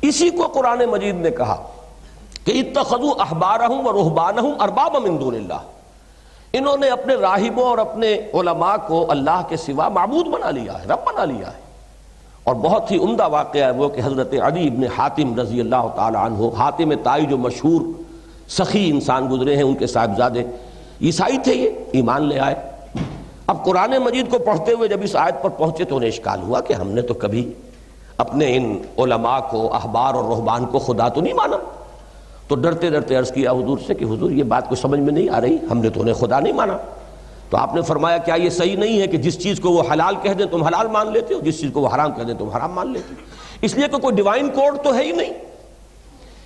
اسی کو قرآن مجید نے کہا کہ اتخذوا احبارہم و رہبانہم اربابا من دون اللہ، انہوں نے اپنے راہبوں اور اپنے علماء کو اللہ کے سوا معبود بنا لیا ہے، رب بنا لیا ہے۔ اور بہت ہی عمدہ واقعہ ہے وہ کہ حضرت عدی ابن حاتم رضی اللہ تعالی عنہ، حاتم طائی جو مشہور سخی انسان گزرے ہیں، ان کے صاحبزادے عیسائی تھے، یہ ایمان لے آئے۔ اب قرآن مجید کو پڑھتے ہوئے جب اس آیت پر پہنچے تو انہیں اشکال ہوا کہ ہم نے تو کبھی اپنے ان علماء کو، احبار اور رہبان کو خدا تو نہیں مانا۔ تو ڈرتے ڈرتے عرض کیا حضور سے کہ حضور یہ بات کو سمجھ میں نہیں آ رہی، ہم نے تو انہیں خدا نہیں مانا۔ تو آپ نے فرمایا کیا یہ صحیح نہیں ہے کہ جس چیز کو وہ حلال کہہ دیں تم حلال مان لیتے ہو، جس چیز کو وہ حرام کہہ دیں تم حرام مان لیتے ہو؟ اس لیے کہ کوئی ڈیوائن کوڈ تو ہے ہی نہیں۔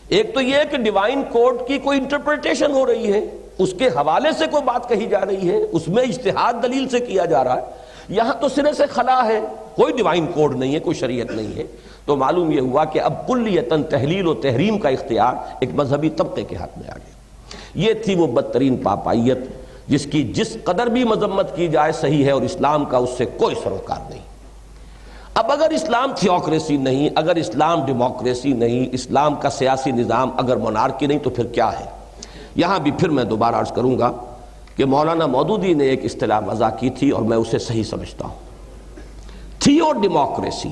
ایک تو یہ ہے کہ ڈیوائن کوڈ کی کوئی انٹرپریٹیشن ہو رہی ہے، اس کے حوالے سے کوئی بات کہی جا رہی ہے، اس میں اجتہاد دلیل سے کیا جا رہا ہے۔ یہاں تو سرے سے خلا ہے، کوئی ڈیوائن کوڈ نہیں ہے، کوئی شریعت نہیں ہے۔ تو معلوم یہ ہوا کہ اب کلیتاً تحلیل و تحریم کا اختیار ایک مذہبی طبقے کے ہاتھ میں آ گیا۔ یہ تھی وہ بدترین پاپائیت جس کی جس قدر بھی مذمت کی جائے صحیح ہے، اور اسلام کا اس سے کوئی سروکار نہیں۔ اب اگر اسلام تھیوکریسی نہیں، اگر اسلام ڈیموکریسی نہیں، اسلام کا سیاسی نظام اگر مونارکی نہیں، تو پھر کیا ہے؟ یہاں بھی پھر میں دوبارہ عرض کروں گا کہ مولانا مودودی نے ایک اصطلاح وضع کی تھی اور میں اسے صحیح سمجھتا ہوں، تھیو ڈیموکریسی۔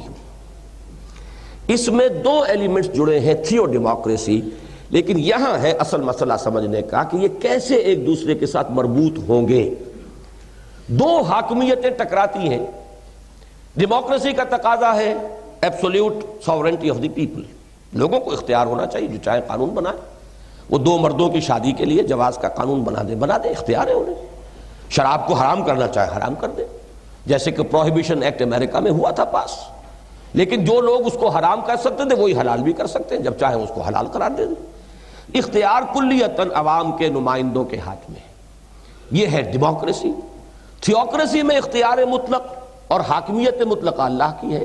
اس میں دو ایلیمنٹس جڑے ہیں، تھیو ڈیموکریسی، لیکن یہاں ہے اصل مسئلہ سمجھنے کا کہ یہ کیسے ایک دوسرے کے ساتھ مربوط ہوں گے۔ دو حاکمیتیں ٹکراتی ہیں۔ ڈیموکریسی کا تقاضا ہے absolute sovereignty of the people, لوگوں کو اختیار ہونا چاہیے، جو چاہے قانون بنائے۔ وہ دو مردوں کی شادی کے لیے جواز کا قانون بنا دے، اختیار ہے انہیں۔ شراب کو حرام کرنا چاہے حرام کر دے، جیسے کہ پروہیبیشن ایکٹ امریکہ میں ہوا تھا پاس، لیکن جو لوگ اس کو حرام کر سکتے تھے وہی حلال بھی کر سکتے ہیں، جب چاہیں اس کو حلال قرار دے دیں۔ اختیار کلیتاً عوام کے نمائندوں کے ہاتھ میں، یہ ہے ڈیموکریسی۔ تھیوکریسی میں اختیار مطلق اور حاکمیت مطلقہ اللہ کی ہے۔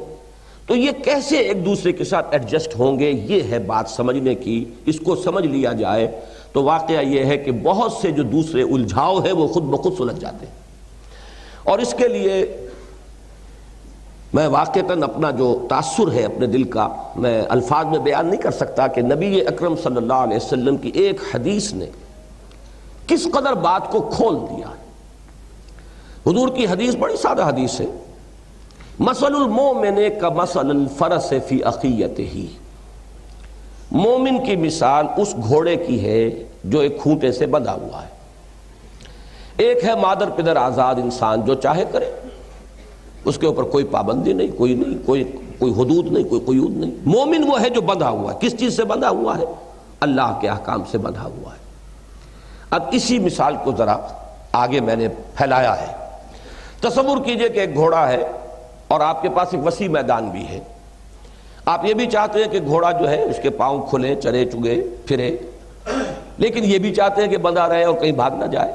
تو یہ کیسے ایک دوسرے کے ساتھ ایڈجسٹ ہوں گے، یہ ہے بات سمجھنے کی۔ اس کو سمجھ لیا جائے تو واقعہ یہ ہے کہ بہت سے جو دوسرے الجھاؤ ہیں وہ خود بخود سلجھ جاتے ہیں۔ اور اس کے لیے میں واقعتاً اپنا جو تاثر ہے اپنے دل کا میں الفاظ میں بیان نہیں کر سکتا کہ نبی اکرم صلی اللہ علیہ وسلم کی ایک حدیث نے کس قدر بات کو کھول دیا۔ حضور کی حدیث بڑی سادہ حدیث ہے، مثل المومن کمثل الفرس فی اخیتہ، مومن کی مثال اس گھوڑے کی ہے جو ایک کھونٹے سے بندھا ہوا ہے۔ ایک ہے مادر پدر آزاد انسان، جو چاہے کرے، اس کے اوپر کوئی پابندی نہیں، کوئی حدود نہیں، کوئی قیود نہیں۔ مومن وہ ہے جو بندھا ہوا ہے۔ کس چیز سے بندھا ہوا ہے؟ اللہ کے احکام سے بندھا ہوا ہے۔ اب اسی مثال کو ذرا آگے میں نے پھیلایا ہے۔ تصور کیجئے کہ ایک گھوڑا ہے اور آپ کے پاس ایک وسیع میدان بھی ہے۔ آپ یہ بھی چاہتے ہیں کہ گھوڑا جو ہے اس کے پاؤں کھلے، چرے چگے پھرے، لیکن یہ بھی چاہتے ہیں کہ بندھا رہے اور کہیں بھاگ نہ جائے۔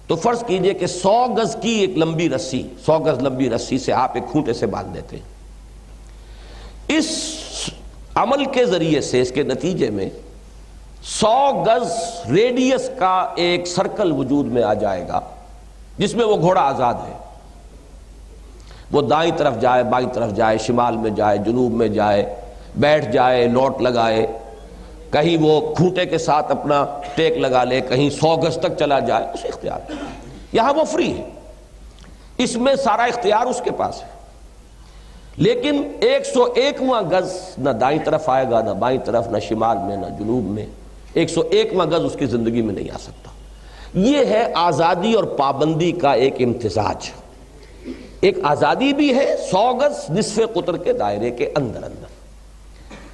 تو فرض کیجئے کہ 100 گز کی ایک لمبی رسی، 100 گز لمبی رسی سے آپ ایک کھونٹے سے باندھ دیتے ہیں۔ اس عمل کے ذریعے سے، اس کے نتیجے میں 100 گز ریڈیس کا ایک سرکل وجود میں آ جائے گا جس میں وہ گھوڑا آزاد ہے۔ وہ دائیں طرف جائے، بائیں طرف جائے، شمال میں جائے، جنوب میں جائے، بیٹھ جائے، لوٹ لگائے، کہیں وہ کھونٹے کے ساتھ اپنا ٹیک لگا لے، کہیں 100 گز تک چلا جائے، اسے اختیار ہے۔ یہاں وہ فری ہے، اس میں سارا اختیار اس کے پاس ہے۔ لیکن 101واں گز نہ دائیں طرف آئے گا، نہ بائیں طرف، نہ شمال میں، نہ جنوب میں۔ 101واں گز اس کی زندگی میں نہیں آ سکتا۔ یہ ہے آزادی اور پابندی کا ایک امتزاج۔ ایک آزادی بھی ہے 100 گز نصف قطر کے دائرے کے اندر،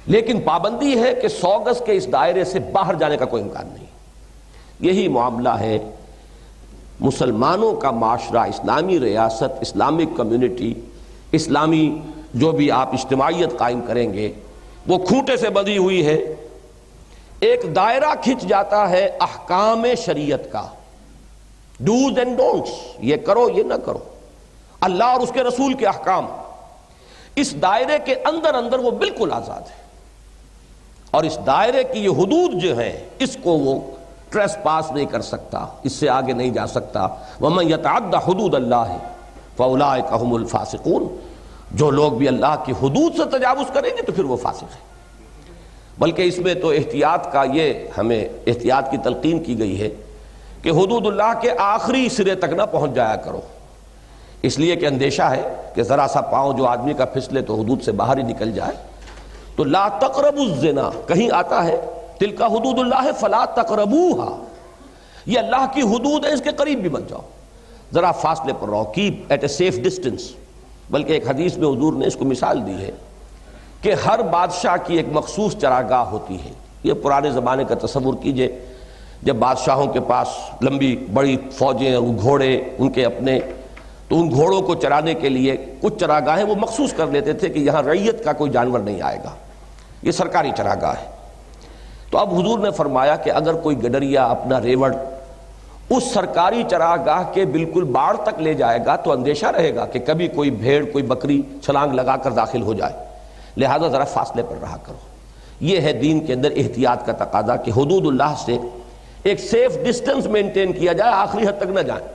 لیکن پابندی ہے کہ 100 گز کے اس دائرے سے باہر جانے کا کوئی امکان نہیں۔ یہی معاملہ ہے مسلمانوں کا معاشرہ، اسلامی ریاست، اسلامک کمیونٹی، اسلامی جو بھی آپ اجتماعیت قائم کریں گے، وہ کھونٹے سے بندھی ہوئی ہے۔ ایک دائرہ کھنچ جاتا ہے احکام شریعت کا، ڈوز اینڈ ڈونٹس، یہ کرو یہ نہ کرو، اللہ اور اس کے رسول کے احکام۔ اس دائرے کے اندر اندر وہ بالکل آزاد ہے، اور اس دائرے کی یہ حدود جو ہیں اس کو وہ ٹریس پاس نہیں کر سکتا، اس سے آگے نہیں جا سکتا۔ وَمَن يَتَعَدَّ حُدُودَ اللَّهِ فَأُولَٰئِكَ هُمُ الْفَاسِقُونَ، جو لوگ بھی اللہ کی حدود سے تجاوز کریں گے تو پھر وہ فاسق ہیں۔ بلکہ اس میں تو احتیاط کا یہ ہمیں احتیاط کی تلقین کی گئی ہے کہ حدود اللہ کے آخری سرے تک نہ پہنچ جایا کرو، اس لیے کہ اندیشہ ہے کہ ذرا سا پاؤں جو آدمی کا پھسلے تو حدود سے باہر ہی نکل جائے۔ تو لا تقربوا الزنا کہیں آتا ہے تلک حدود اللہ فلا تقربوها، یہ اللہ کی حدود ہے، اس کے قریب بھی مت جاؤ، ذرا فاصلے پر رہو، keep at a safe distance. بلکہ ایک حدیث میں حضور نے اس کو مثال دی ہے کہ ہر بادشاہ کی ایک مخصوص چراگاہ ہوتی ہے۔ یہ پرانے زمانے کا تصور کیجئے، جب بادشاہوں کے پاس لمبی بڑی فوجیں اور گھوڑے ان کے اپنے، تو ان گھوڑوں کو چرانے کے لیے کچھ چراگاہیں وہ مخصوص کر لیتے تھے کہ یہاں رعیت کا کوئی جانور نہیں آئے گا، یہ سرکاری چراگاہ ہے۔ تو اب حضور نے فرمایا کہ اگر کوئی گڈریا اپنا ریوڑ اس سرکاری چراگاہ کے بالکل باڑ تک لے جائے گا تو اندیشہ رہے گا کہ کبھی کوئی بھیڑ کوئی بکری چھلانگ لگا کر داخل ہو جائے، لہذا ذرا فاصلے پر رہا کرو۔ یہ ہے دین کے اندر احتیاط کا تقاضا کہ حدود اللہ سے ایک سیف ڈسٹنس مینٹین کیا جائے، آخری حد تک نہ جائیں،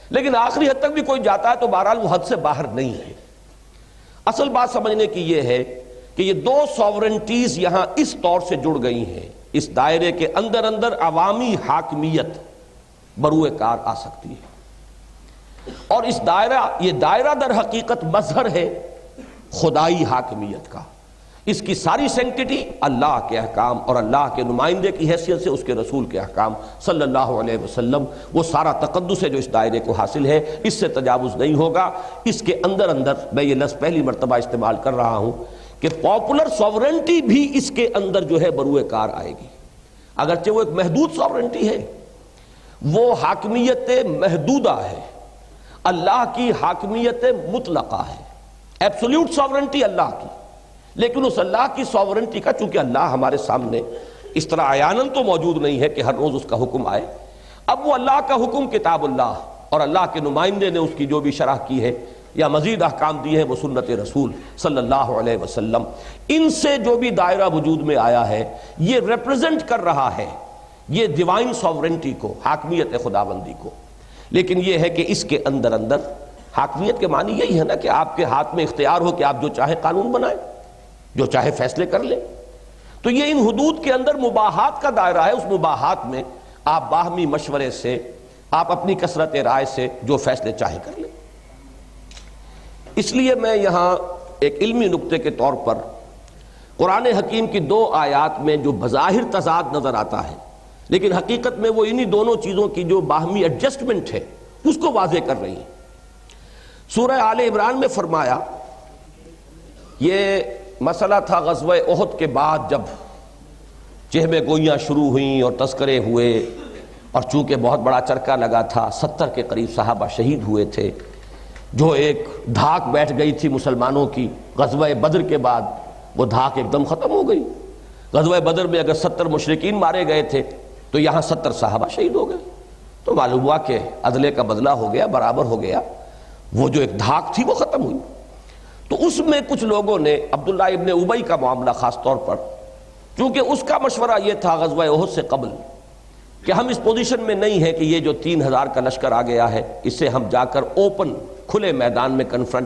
لیکن آخری حد تک بھی کوئی جاتا ہے تو بہرحال وہ حد سے باہر نہیں ہے۔ اصل بات سمجھنے کی یہ ہے کہ یہ دو ساورنٹیز یہاں اس طور سے جڑ گئی ہیں، اس دائرے کے اندر اندر عوامی حاکمیت بروئے کار آ سکتی ہے، اور اس یہ دائرہ در حقیقت مظہر ہے خدائی حاکمیت کا۔ اس کی ساری سینکٹیٹی اللہ کے احکام اور اللہ کے نمائندے کی حیثیت سے اس کے رسول کے احکام صلی اللہ علیہ وسلم، وہ سارا تقدس ہے جو اس دائرے کو حاصل ہے، اس سے تجاوز نہیں ہوگا۔ اس کے اندر اندر میں یہ لفظ پہلی مرتبہ استعمال کر رہا ہوں کہ پاپولر ساورنٹی بھی اس کے اندر جو ہے بروئے کار آئے گی، اگرچہ وہ ایک محدود ساورنٹی ہے، وہ حاکمیت محدودہ ہے، اللہ کی حاکمیت مطلقہ ہے، ایبسولوٹ ساورنٹی اللہ کی، لیکن اس اللہ کی ساورنٹی کا چونکہ اللہ ہمارے سامنے اس طرح عیاناً تو موجود نہیں ہے کہ ہر روز اس کا حکم آئے، اب وہ اللہ کا حکم کتاب اللہ اور اللہ کے نمائندے نے اس کی جو بھی شرح کی ہے یا مزید احکام دی ہے وہ سنت رسول صلی اللہ علیہ وسلم، ان سے جو بھی دائرہ وجود میں آیا ہے یہ ریپرزنٹ کر رہا ہے یہ ڈیوائن ساورنٹی کو، حاکمیت خداوندی کو۔ لیکن یہ ہے کہ اس کے اندر اندر حاکمیت کے معنی یہی ہے نا کہ آپ کے ہاتھ میں اختیار ہو کہ آپ جو چاہے قانون بنائیں، جو چاہے فیصلے کر لیں۔ تو یہ ان حدود کے اندر مباحات کا دائرہ ہے، اس مباحات میں آپ باہمی مشورے سے، آپ اپنی کثرت رائے سے جو فیصلے چاہے کر لیں۔ اس لیے میں یہاں ایک علمی نکتے کے طور پر قرآن حکیم کی دو آیات میں جو بظاہر تضاد نظر آتا ہے لیکن حقیقت میں وہ انہی دونوں چیزوں کی جو باہمی ایڈجسٹمنٹ ہے اس کو واضح کر رہی ہیں۔ سورہ آل عمران میں فرمایا، یہ مسئلہ تھا غزوہ احد کے بعد جب چہمے گوئیاں شروع ہوئیں اور تذکرے ہوئے، اور چونکہ بہت بڑا چرکا لگا تھا، 70 کے قریب صحابہ شہید ہوئے تھے، جو ایک دھاک بیٹھ گئی تھی مسلمانوں کی غزوہ بدر کے بعد، وہ دھاک ایک دم ختم ہو گئی۔ غزوہ بدر میں اگر 70 مشرکین مارے گئے تھے تو یہاں 70 صحابہ شہید ہو گئے، تو معلوم ہوا کہ عدلے کا بدلہ ہو گیا، برابر ہو گیا، وہ جو ایک دھاک تھی وہ ختم ہوئی۔ تو اس میں کچھ لوگوں نے عبداللہ ابن ابی کا معاملہ خاص طور پر، چونکہ اس کا مشورہ یہ تھا غزوہ احد سے قبل کہ ہم اس پوزیشن میں نہیں ہیں کہ یہ جو 3000 کا لشکر آ گیا ہے اس سے ہم جا کر اوپن کھلے میدان میں کنفرنٹ